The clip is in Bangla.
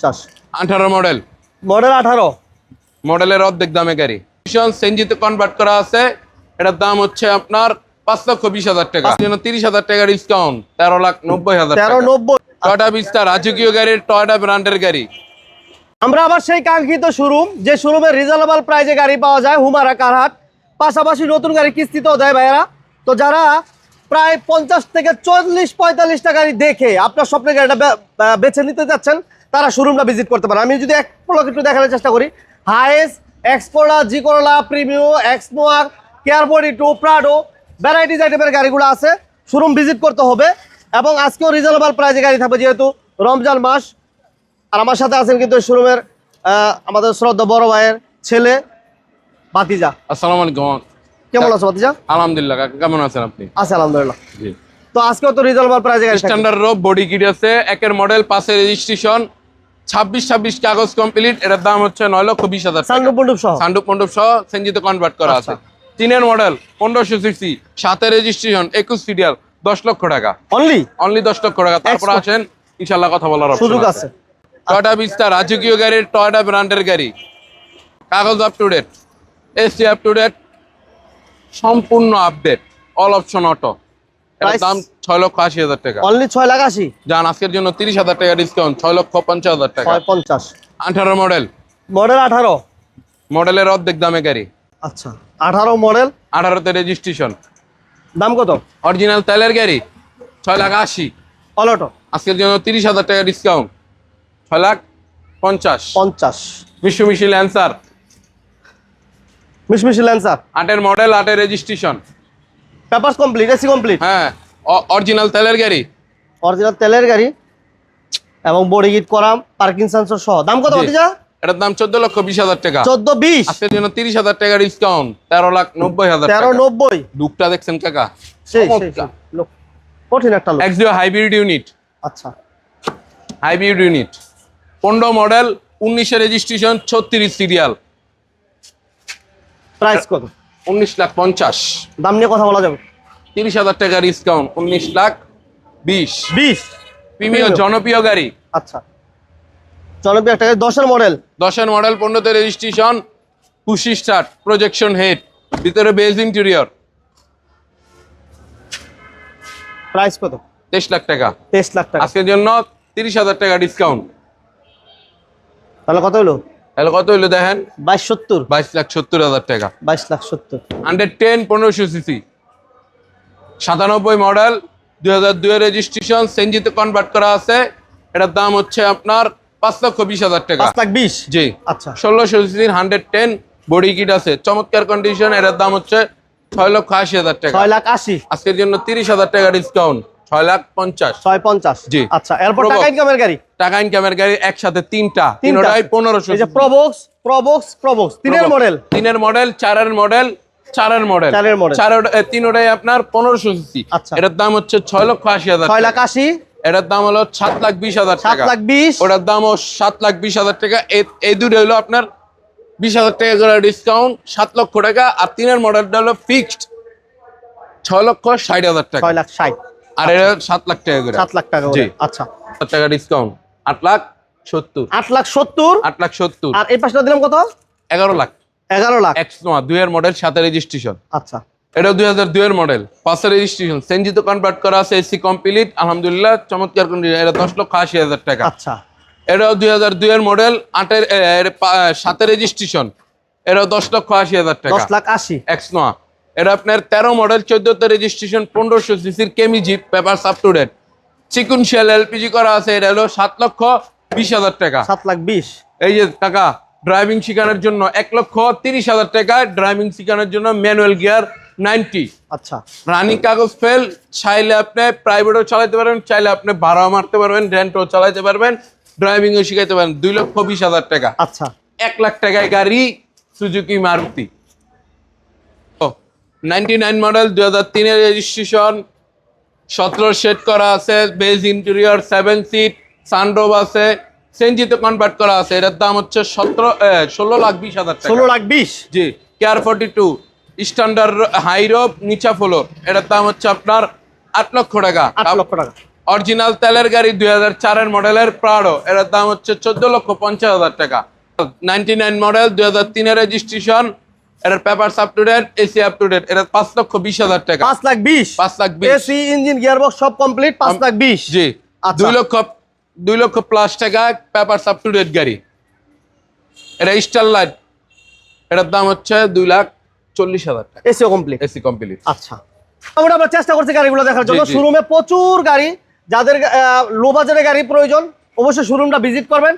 18 মডেল মডেল 18 মডেলের অর্ধেক দামে গাড়ি সিএনজিতে কনভার্ট করা আছে। এটার দাম হচ্ছে আপনার 5,20,000 টাকা, জন্য 30,000 টাকা ডিসকাউন্ট, 13,90,000 টাকা। 13,90 টয়োটা বিস্টার রাজকীয় গাড়ির টয়োটা ব্র্যান্ডের গাড়ি। আমরা আবার সেই কাঙ্ক্ষিত শোরুম, যে শোরুমে রিজনেবল প্রাইসে গাড়ি পাওয়া যায়, হুমারা কারহাট। পাশাপাশি নতুন গাড়ি কিস্তিতেও দেয় ভাইয়েরা। তো যারা প্রায় 50 থেকে 40-45টা গাড়ি দেখে আপনার স্বপ্নের গাড়িটা বেছে নিতে যাচ্ছেন, তারা শোরুমটা ভিজিট করতে পারেন। আমি যদি এক পলক একটু দেখানোর চেষ্টা করি, হাইস, এক্সকোলা, জি করোলা, প্রিমিও, এক্সনোয়া, কেয়ারবডি 2, প্রাডো, ভ্যারাইটিজ আইটেমের গাড়িগুলো আছে। শোরুম ভিজিট করতে হবে। এবং আজকেও রিজনেবল প্রাইসে গাড়ি থাকবে, যেহেতু রমজান মাস। আর আমার সাথে আছেন কিন্তু শোরুমের আমাদের শ্রদ্ধা বড় ভাইয়ের ছেলে ভাতিজা। আসসালামু আলাইকুম। কেমন আছো ভাতিজা? আলহামদুলিল্লাহ। কাকা কেমন আছেন আপনি? আছে আলহামদুলিল্লাহ। জি। তো আজকেও তো রিজনেবল প্রাইসে গাড়ি থাকবে। স্ট্যান্ডার্ড রো বডি কিট আছে, একের মডেল, 5 এর রেজিস্ট্রেশন, 26 কাগজ কমপ্লিট। এটার দাম হচ্ছে 9,20,000 টাকা। সানরুফ মন্ডপ সহ, সানরুফ মন্ডপ সহ সিএনজিতে কনভার্ট করা আছে। 3 এর মডেল, 1500 সিসি, 7 এর রেজিস্ট্রেশন, 21 সিরিয়াল, 10 লক্ষ টাকা। অনলি 10 লক্ষ টাকা। তারপর আসেন, ইনশাআল্লাহ কথা বলার সুযোগ আছে। টয়োটা বিস্টার রাজকীয় গাড়ির টয়োটা ব্র্যান্ডের গাড়ি, কাগজ up to date, AC up to date, সম্পূর্ণ আপডেট, অল অপশন অটো। এর দাম 6,80,000 টাকা। অনলি 6,80,000। জান আজকের জন্য 30,000 টাকা ডিসকাউন্ট, 6,50,000 টাকা। 650। 18 মডেল মডেল 18 মডেলের অর্ধেক দামে গাড়ি। আচ্ছা, 18 মডেল, 18 তে রেজিস্ট্রেশন। দাম কত? অরিজিনাল তেলের গাড়ি, 6,80,000। অল অটো, আজকের জন্য 30,000 টাকা ডিসকাউন্ট, 6,50,000। 50। মিশুমিশি ল্যান্সার, মিশমিশি ল্যান্সার, 8 এর মডেল, 8 এর registration. Papers complete, AC complete. হ্যাঁ, অরিজিনাল তেলের গাড়ি, অরিজিনাল তেলের গাড়ি এবং বডি কিট করা, পার্কিং সেন্সর সহ। দাম কত ভাতিজা? এটার দাম 14,20,000 টাকা। 14-20। আজকের জন্য 30,000 টাকা ডিসকাউন্ট, 13,90,000 টাকা। 13,90। লুকটা দেখছেন কাকা? সেই লোক, কঠিন একটা লোক। এক্সিও হাইব্রিড ইউনিট, আচ্ছা, হাইব্রিড ইউনিট, 15 মডেল, 19 এর রেজিস্ট্রেশন, 36 সিরিয়াল। প্রাইস কত? 19,50,000। দাম নিয়ে কথা বলা যাবে। 30,000 টাকা ডিসকাউন্ট, 19,20,000। 20। প্রিমিয়াম জনপ্রিয় গাড়ি। আচ্ছা, জনপ্রিয় একটা 10 এর মডেল, 10 এর মডেল, 15 তে রেজিস্ট্রেশন, পুশি স্টার্ট, প্রজেকশন হেড, ভিতরে বেজ ইন্টেরিয়র। প্রাইস কত? 23 লাখ টাকা। 23 লাখ টাকা। আজকের জন্য 30,000 টাকা ডিসকাউন্ট। তাহলে কত হলো? তাহলে কত হইলো দেখেন? 22,70। 22,70,000 টাকা। 22,70,000। 110 1500 সিসি, 97 মডেল, 2002 এর রেজিস্ট্রেশন, সিএনজিতে কনভার্ট করা আছে। এটার দাম হচ্ছে আপনার 5,20,000 টাকা। 5,20,000। জি। আচ্ছা, 1600 সিসির 110 বডি কিট আছে, চমৎকার কন্ডিশন। এটার দাম হচ্ছে 6,80,000 টাকা। 6,80,000। আজকের জন্য 30,000 টাকা ডিসকাউন্ট, 6,50,000। 650। জি। আচ্ছা, এরপর টাকা ইনকামের গাড়ি। টাকা ইনকামের গাড়ি একসাথে তিনটাই 1500। এই যে প্রবক্স 3 এর মডেল, 3 এর মডেল, 4 এর মডেল, 4 এর মডেল, তিনোটাই আপনার 1500 সিসি। আচ্ছা, এটার দাম হচ্ছে 6,80,000 টাকা। 6,80,000। এটার দাম হলো 7,20,000 টাকা। 7,20,000। ওটার দামও 7,20,000 টাকা। এই দুটো হলো আপনার 20,000 টাকা করে ডিসকাউন্ট, 7 লক্ষ টাকা। আর 3 এর মডেলটা হলো ফিক্সড 6,60,000 টাকা। 6,60,000। আর এটা 7 লাখ টাকা করে। 7 লাখ টাকা জি। করে। আচ্ছা, 7 টাকা ডিসকাউন্ট, 8,70,000। 8,70,000। 8,70,000। আর এই পাশটা দিলাম কত? 11 লাখ। 11 লাখ। এক্সনোয়া 2 এর মডেল, 7 এর রেজিস্ট্রেশন। আচ্ছা, এটা 2002 এর মডেল, 5 এর রেজিস্ট্রেশন, সিএনজিতে কনভার্ট করা আছে, এসি কমপ্লিট, আলহামদুলিল্লাহ, চমৎকার কন্ডিশন। এটা 10,80,000 টাকা। আচ্ছা, এটাও 2002 এর মডেল, 7 এর রেজিস্ট্রেশন। এটাও 10,80,000 টাকা। 10,80,000। এক্সনোয়া। এটা আপনার 13 মডেল, 14 তে রেজিস্ট্রেশন, 1500 সিসির কেমি jeep, papers up to date, sequential LPG করা আছে। এটা হলো 7,20,000 টাকা। 7,20,000। এই যে টাকা ড্রাইভিং শেখানোর জন্য 1,30,000 টাকা। ড্রাইভিং শেখানোর জন্য ম্যানুয়াল গিয়ার 90। আচ্ছা, রানিং কাগজ ফেল, চাইলে আপনি প্রাইভেটও চালাতে পারবেন, চাইলে আপনি ভাড়া মারতে পারবেন, রেন্টও চালাতে পারবেন, ড্রাইভিংও শিখাইতে পারেন। 2,20,000 টাকা। আচ্ছা, 1 লাখ টাকায় গাড়ি, সুজুকি মারুতি। 99 মডেল, 2003 এর রেজিস্ট্রেশন, 17 সেট করা আছে, বেজ ইন্টেরিয়র, 7 সিট, সানরুফ আছে, সিএনজিতে কনভার্ট করা আছে। এটার দাম হচ্ছে 16,20,000 টাকা। 16,20,000। জি। কেয়ার 42 স্ট্যান্ডার্ড হাই রোপ, নিচা ফ্লোর। এটার দাম হচ্ছে আপনার 8 লক্ষ টাকা। 8 লক্ষ টাকা। অরিজিনাল তেলের গাড়ি 2004-এর মডেলের প্রাডো, এর দাম হচ্ছে 14,50,000 টাকা। 99 মডেল 2003-এর রেজিস্ট্রেশন, এর papers up to date, AC up to date, এটা 5,20,000 টাকা। 5,20,000 5,20,000 এসি ইঞ্জিন গিয়ারবক্স সব কমপ্লিট 5,20,000। জি। আচ্ছা। 2 লক্ষ প্লাস টাকা পেপারস আপ টু ডেট গাড়ি। এটা স্টারলাইট, এটার দাম হচ্ছে 2,40,000 টাকা। SEO complete. AC complete. আচ্ছা, আমরা চেষ্টা করছি গাড়িগুলো দেখার জন্য। জি, জি। শোরুমে প্রচুর গাড়ি, যাদের লো বাজারে গাড়ি প্রয়োজন অবশ্যই শোরুমটা ভিজিট করবেন।